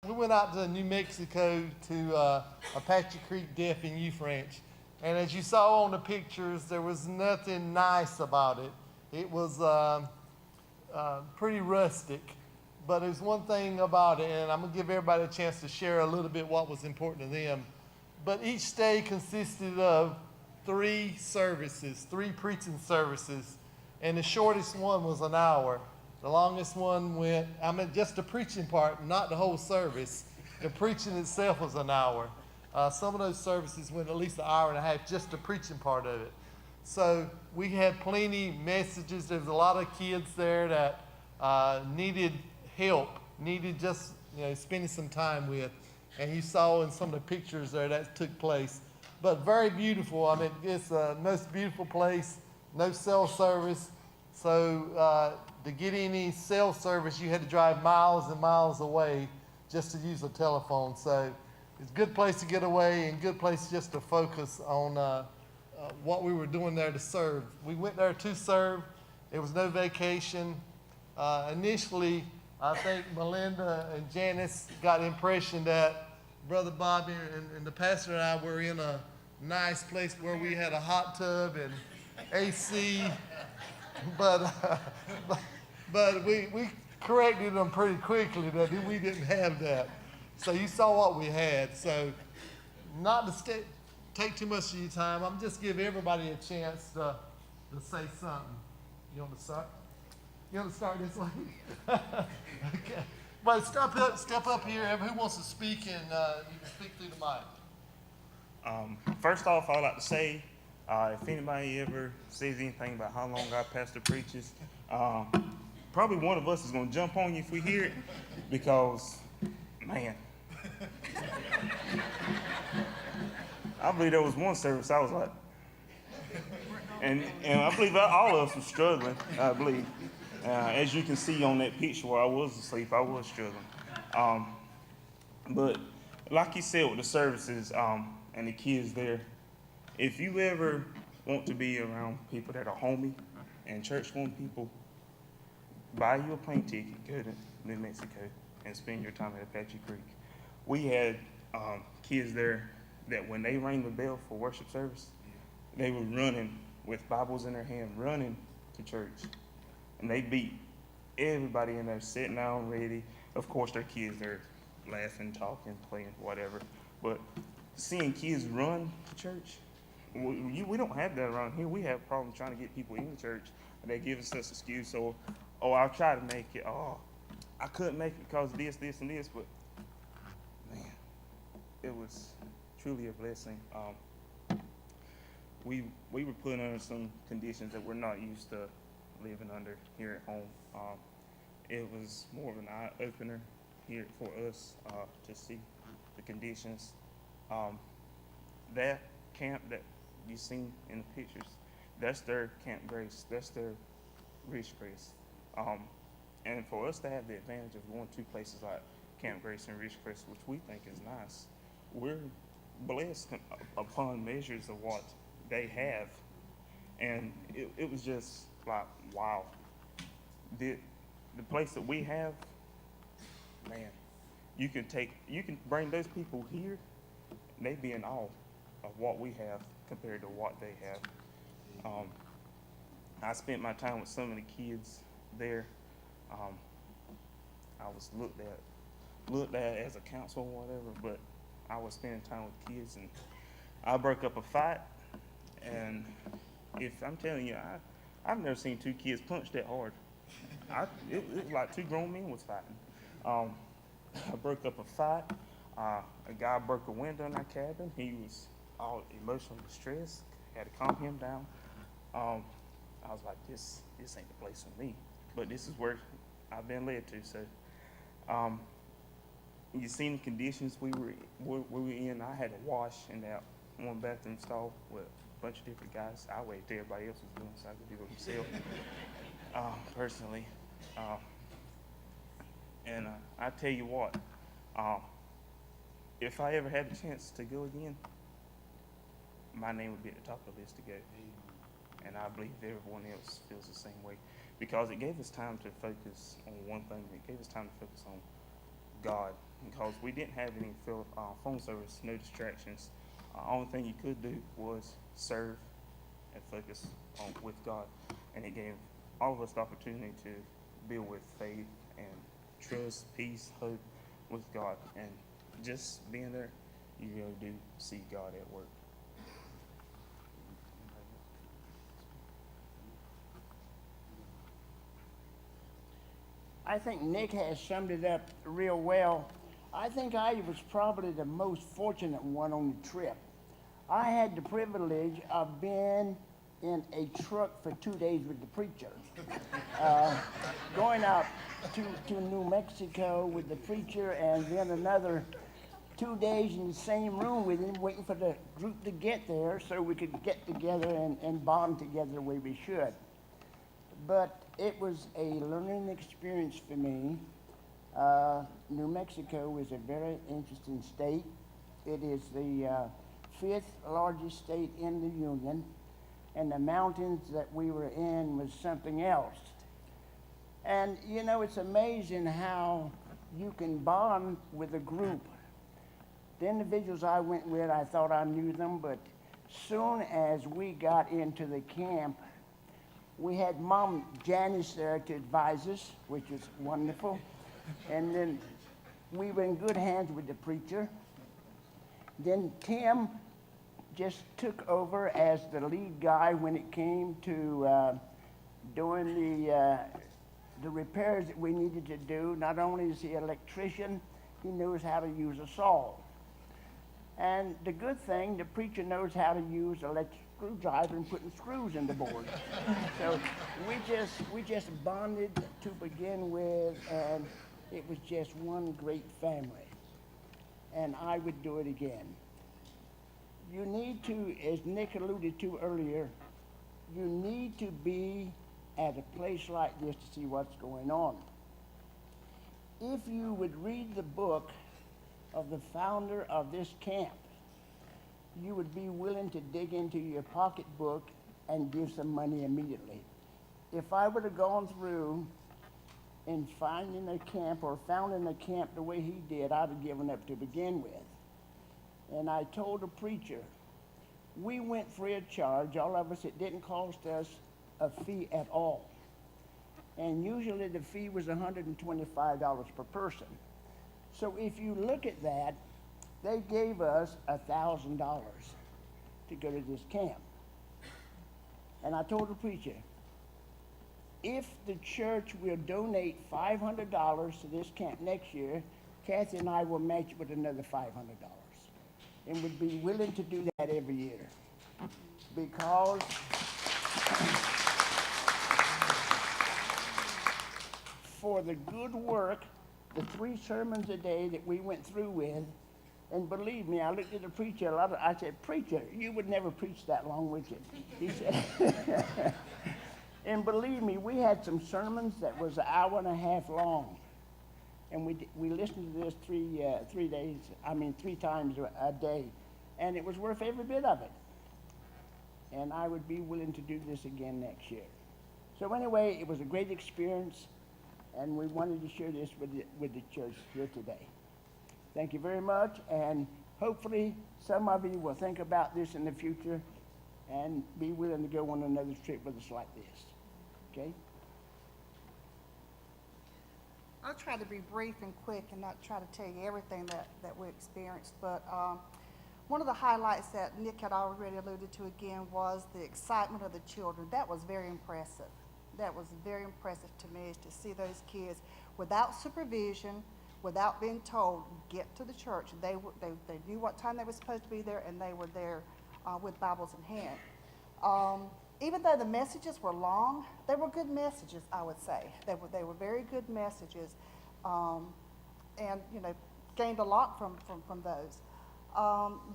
We went out to New Mexico to Apache Creek Deaf and Youth Ranch. And as you saw on the pictures, there was nothing nice about it. It was pretty rustic. But there's one thing about it, and I'm going to give everybody a chance to share a little bit what was important to them. But each day consisted of three services, three preaching services, and the shortest one was an hour. The longest one went, just the preaching part, not the whole service. The preaching itself was an hour. Some of those services went at least an hour and a half, just the preaching part of it. So we had plenty messages. There was a lot of kids there that needed help, needed just spending some time with. And you saw in some of the pictures there that took place. But very beautiful. It's the most beautiful place. No cell service. So to get any cell service, you had to drive miles and miles away just to use a telephone. So it's a good place to get away and good place just to focus on what we were doing there to serve. We went there to serve. There was no vacation. Initially, I think Melinda and Janice got the impression that Brother Bobby and the pastor and I were in a nice place where we had a hot tub and AC, but we corrected them pretty quickly that we didn't have that. So you saw what we had. So not to take too much of your time, I'm just giving everybody a chance to say something. You want to start? You want to start this way? Okay. But step up here. Who wants to speak, and you can speak through the mic. First off, I'd like to say, if anybody ever says anything about how long our pastor preaches, probably one of us is going to jump on you if we hear it, because, man, I believe there was one service I was like, and I believe all of us were struggling, I believe. As you can see on that picture where I was asleep, I was struggling. But like you said with the services and the kids there, if you ever want to be around people that are homey and church-going people, buy you a plane ticket, go to New Mexico, and spend your time at Apache Creek. We had kids there that when they rang the bell for worship service, they were running with Bibles in their hand, running to church. And they beat everybody in there, sitting down, ready. Of course, their kids, they're laughing, talking, playing, whatever. But seeing kids run to church, we don't have that around here. We have problems trying to get people in church, and they give us this excuse. So, I'll try to make it. I couldn't make it because of this, this, and this. But, man, it was truly a blessing. We were put under some conditions that we're not used to living under here at home. It was more of an eye-opener here for us to see the conditions. That camp that you seen in the pictures, that's their Camp Grace. That's their Rich Grace. And for us to have the advantage of going to places like Camp Grace and Rich Grace, which we think is nice, we're blessed upon measures of what they have. And it was just like, wow. The place that we have, man, you can bring those people here, and they'd be in awe of what we have compared to what they have. I spent my time with some of the kids there. I was looked at as a counselor or whatever, but I was spending time with kids, and I broke up a fight. And if I'm telling you, I've never seen two kids punch that hard. It was like two grown men was fighting. I broke up a fight. A guy broke a window in our cabin. He was all emotionally distressed. Had to calm him down. I was like, this ain't the place for me. But this is where I've been led to. So, you seen the conditions we were in. I had to wash in that one bathroom stall with a bunch of different guys. I waited till everybody else was doing so I could do it myself. Personally. And I tell you what, if I ever had the chance to go again, my name would be at the top of the list to go. And I believe everyone else feels the same way, because it gave us time to focus on one thing. It gave us time to focus on God because we didn't have any phone service, no distractions. Only thing you could do was serve and focus on with God, and it gave all of us the opportunity to build with faith and trust, peace, hope with God, and just being there, you really do see God at work. I think Nick has summed it up real well. I think I was probably the most fortunate one on the trip. I had the privilege of being in a truck for 2 days with the preacher. Going out to New Mexico with the preacher, and then another 2 days in the same room with him, waiting for the group to get there so we could get together and bond together the way we should. But it was a learning experience for me. New Mexico is a very interesting state. It is the fifth largest state in the Union, and the mountains that we were in was something else. And you know, it's amazing how you can bond with a group. The individuals I went with, I thought I knew them, but soon as we got into the camp, we had Mom Janice there to advise us, which was wonderful. And then we were in good hands with the preacher. Then Tim just took over as the lead guy when it came to doing the repairs that we needed to do. Not only is he an electrician, he knows how to use a saw. And the good thing, the preacher knows how to use an electric screwdriver and putting screws in the board. So we just bonded to begin with, and it was just one great family. And I would do it again. You need to, as Nick alluded to earlier, you need to be at a place like this to see what's going on. If you would read the book of the founder of this camp, you would be willing to dig into your pocketbook and give some money immediately. If I would have gone through and finding a camp or founding a camp the way he did, I'd have given up to begin with. And I told the preacher, we went free of charge. All of us, it didn't cost us a fee at all. And usually the fee was $125 per person. So if you look at that, they gave us $1,000 to go to this camp. And I told the preacher, if the church will donate $500 to this camp next year, Kathy and I will match it with another $500. And would be willing to do that every year. Because for the good work, the 3 sermons a day that we went through with, and believe me, I looked at the preacher a lot. I said, "Preacher, you would never preach that long, would you?" He said, and believe me, we had some sermons that was an hour and a half long, and we listened to this 3 times a day, and it was worth every bit of it. And I would be willing to do this again next year. So anyway, it was a great experience, and we wanted to share this with the church here today. Thank you very much, and hopefully some of you will think about this in the future and be willing to go on another trip with us like this. Okay? I'll try to be brief and quick and not try to tell you everything that we experienced, but one of the highlights that Nick had already alluded to again was the excitement of the children. That was very impressive. That was very impressive to me, is to see those kids without supervision, without being told, get to the church. They knew what time they were supposed to be there, and they were there with Bibles in hand. Even though the messages were long, they were good messages, I would say. They were very good messages, and gained a lot from those.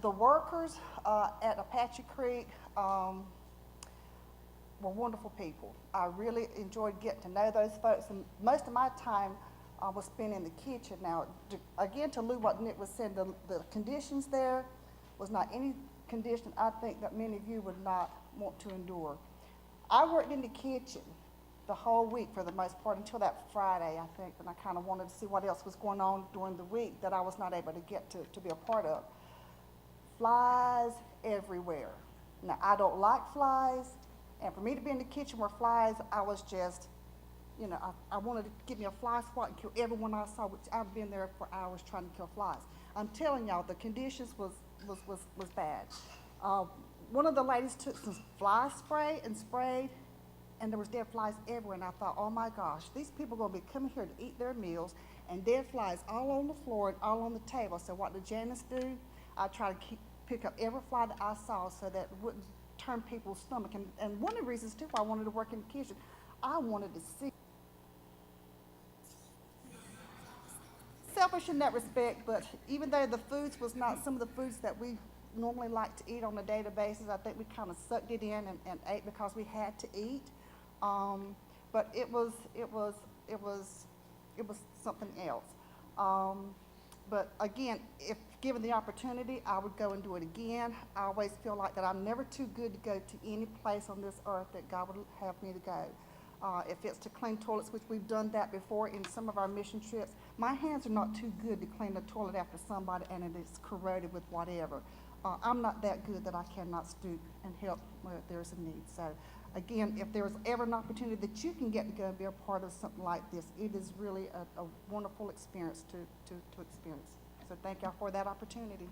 The workers at Apache Creek were wonderful people. I really enjoyed getting to know those folks, and most of my time was spent in the kitchen. Now, again, to allude what Nick was saying, the conditions there was not any condition I think that many of you would not want to endure. I worked in the kitchen, the whole week for the most part, until that Friday, I think, when I kind of wanted to see what else was going on during the week that I was not able to get to be a part of. Flies everywhere. Now, I don't like flies, and for me to be in the kitchen where flies, I was just, you know, I wanted to get me a fly swat and kill everyone I saw, which I've been there for hours trying to kill flies. I'm telling y'all, the conditions was bad. One of the ladies took some fly spray and sprayed, and there was dead flies everywhere, and I thought, oh my gosh, these people are gonna be coming here to eat their meals, and dead flies all on the floor and all on the table. So what did Janice do? I tried to pick up every fly that I saw so that it wouldn't turn people's stomach. And one of the reasons too why I wanted to work in the kitchen, I wanted to see. Selfish in that respect, but even though the foods was not some of the foods that we normally like to eat on a daily basis, I think we kind of sucked it in and ate because we had to eat. But it was something else. But again, if given the opportunity, I would go and do it again. I always feel like that I'm never too good to go to any place on this earth that God would have me to go. If it's to clean toilets, which we've done that before in some of our mission trips, my hands are not too good to clean the toilet after somebody and it is corroded with whatever. I'm not that good that I cannot stoop and help where there's a need. So again, if there's ever an opportunity that you can get to go and be a part of something like this, it is really a wonderful experience to experience. So thank y'all for that opportunity.